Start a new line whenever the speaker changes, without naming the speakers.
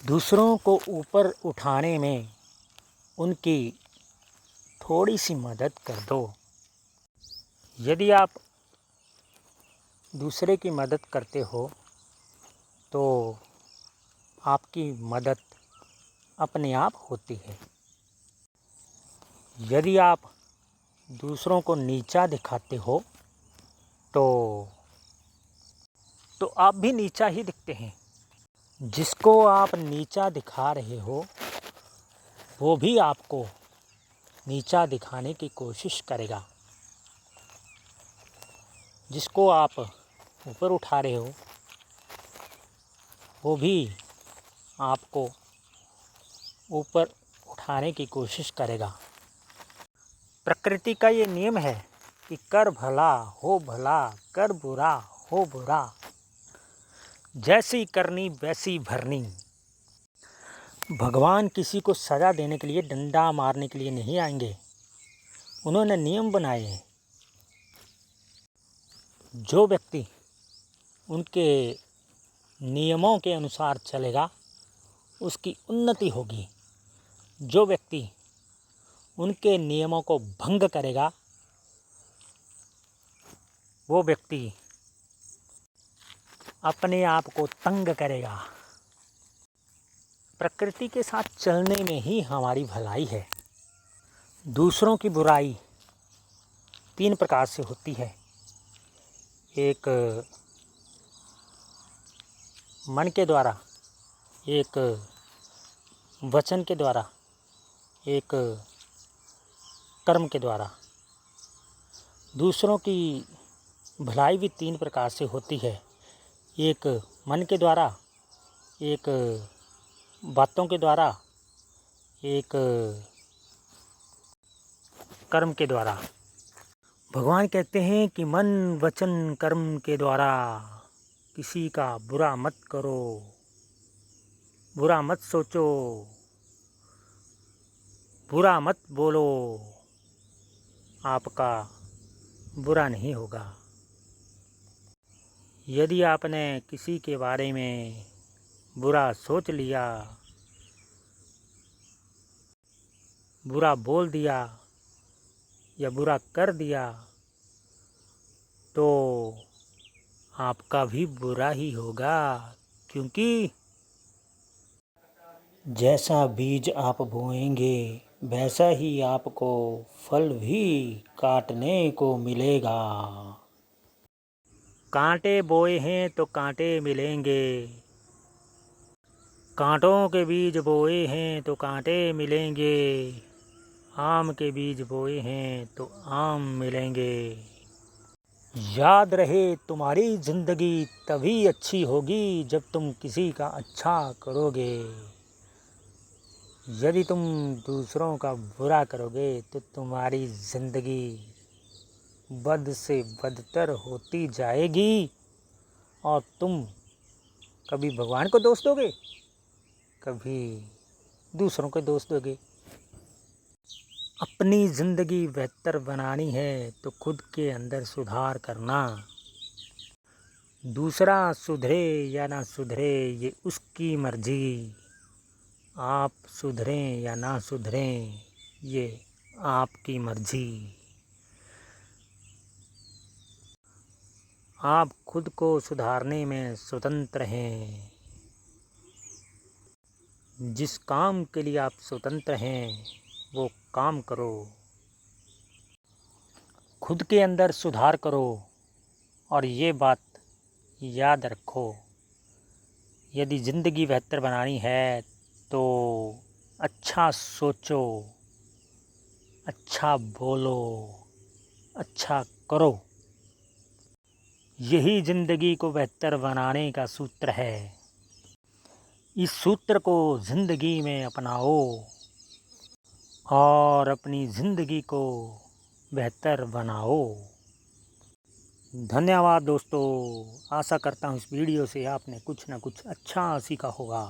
दूसरों को ऊपर उठाने में उनकी थोड़ी सी मदद कर दो। यदि आप दूसरे की मदद करते हो तो आपकी मदद अपने आप होती है। यदि आप दूसरों को नीचा दिखाते हो तो आप भी नीचा ही दिखते हैं। जिसको आप नीचा दिखा रहे हो वो भी आपको नीचा दिखाने की कोशिश करेगा। जिसको आप ऊपर उठा रहे हो वो भी आपको ऊपर उठाने की कोशिश करेगा। प्रकृति का ये नियम है कि कर भला, कर बुरा हो बुरा, जैसी करनी वैसी भरनी। भगवान किसी को सज़ा देने के लिए, डंडा मारने के लिए नहीं आएंगे। उन्होंने नियम बनाए हैं। जो व्यक्ति उनके नियमों के अनुसार चलेगा उसकी उन्नति होगी। जो व्यक्ति उनके नियमों को भंग करेगा वो व्यक्ति अपने आप को तंग करेगा। प्रकृति के साथ चलने में ही हमारी भलाई है। दूसरों की बुराई 3 प्रकार से होती है। एक मन के द्वारा, एक वचन के द्वारा, एक कर्म के द्वारा। दूसरों की भलाई भी 3 प्रकार से होती है। एक मन के द्वारा, एक बातों के द्वारा, एक कर्म के द्वारा। भगवान कहते हैं कि मन वचन कर्म के द्वारा किसी का बुरा मत करो, बुरा मत सोचो, बुरा मत बोलो, आपका बुरा नहीं होगा। यदि आपने किसी के बारे में बुरा सोच लिया, बुरा बोल दिया या बुरा कर दिया तो आपका भी बुरा ही होगा। क्योंकि जैसा बीज आप बोएंगे वैसा ही आपको फल भी काटने को मिलेगा। कांटे बोए हैं तो कांटे मिलेंगे, कांटों के बीज बोए हैं तो कांटे मिलेंगे, आम के बीज बोए हैं तो आम मिलेंगे। याद रहे तुम्हारी ज़िंदगी तभी अच्छी होगी जब तुम किसी का अच्छा करोगे। यदि तुम दूसरों का बुरा करोगे तो तुम्हारी ज़िंदगी बद से बदतर होती जाएगी और तुम कभी भगवान को दोष दोगे, कभी दूसरों को दोष दोगे। अपनी ज़िंदगी बेहतर बनानी है तो खुद के अंदर सुधार करना। दूसरा सुधरे या ना सुधरे ये उसकी मर्ज़ी। आप सुधरें या ना सुधरें ये आपकी मर्ज़ी। आप खुद को सुधारने में स्वतंत्र हैं। जिस काम के लिए आप स्वतंत्र हैं वो काम करो। खुद के अंदर सुधार करो और ये बात याद रखो, यदि ज़िंदगी बेहतर बनानी है तो अच्छा सोचो, अच्छा बोलो, अच्छा करो। यही ज़िंदगी को बेहतर बनाने का सूत्र है। इस सूत्र को ज़िंदगी में अपनाओ और अपनी ज़िंदगी को बेहतर बनाओ। धन्यवाद दोस्तों। आशा करता हूँ इस वीडियो से आपने कुछ ना कुछ अच्छा सीखा होगा।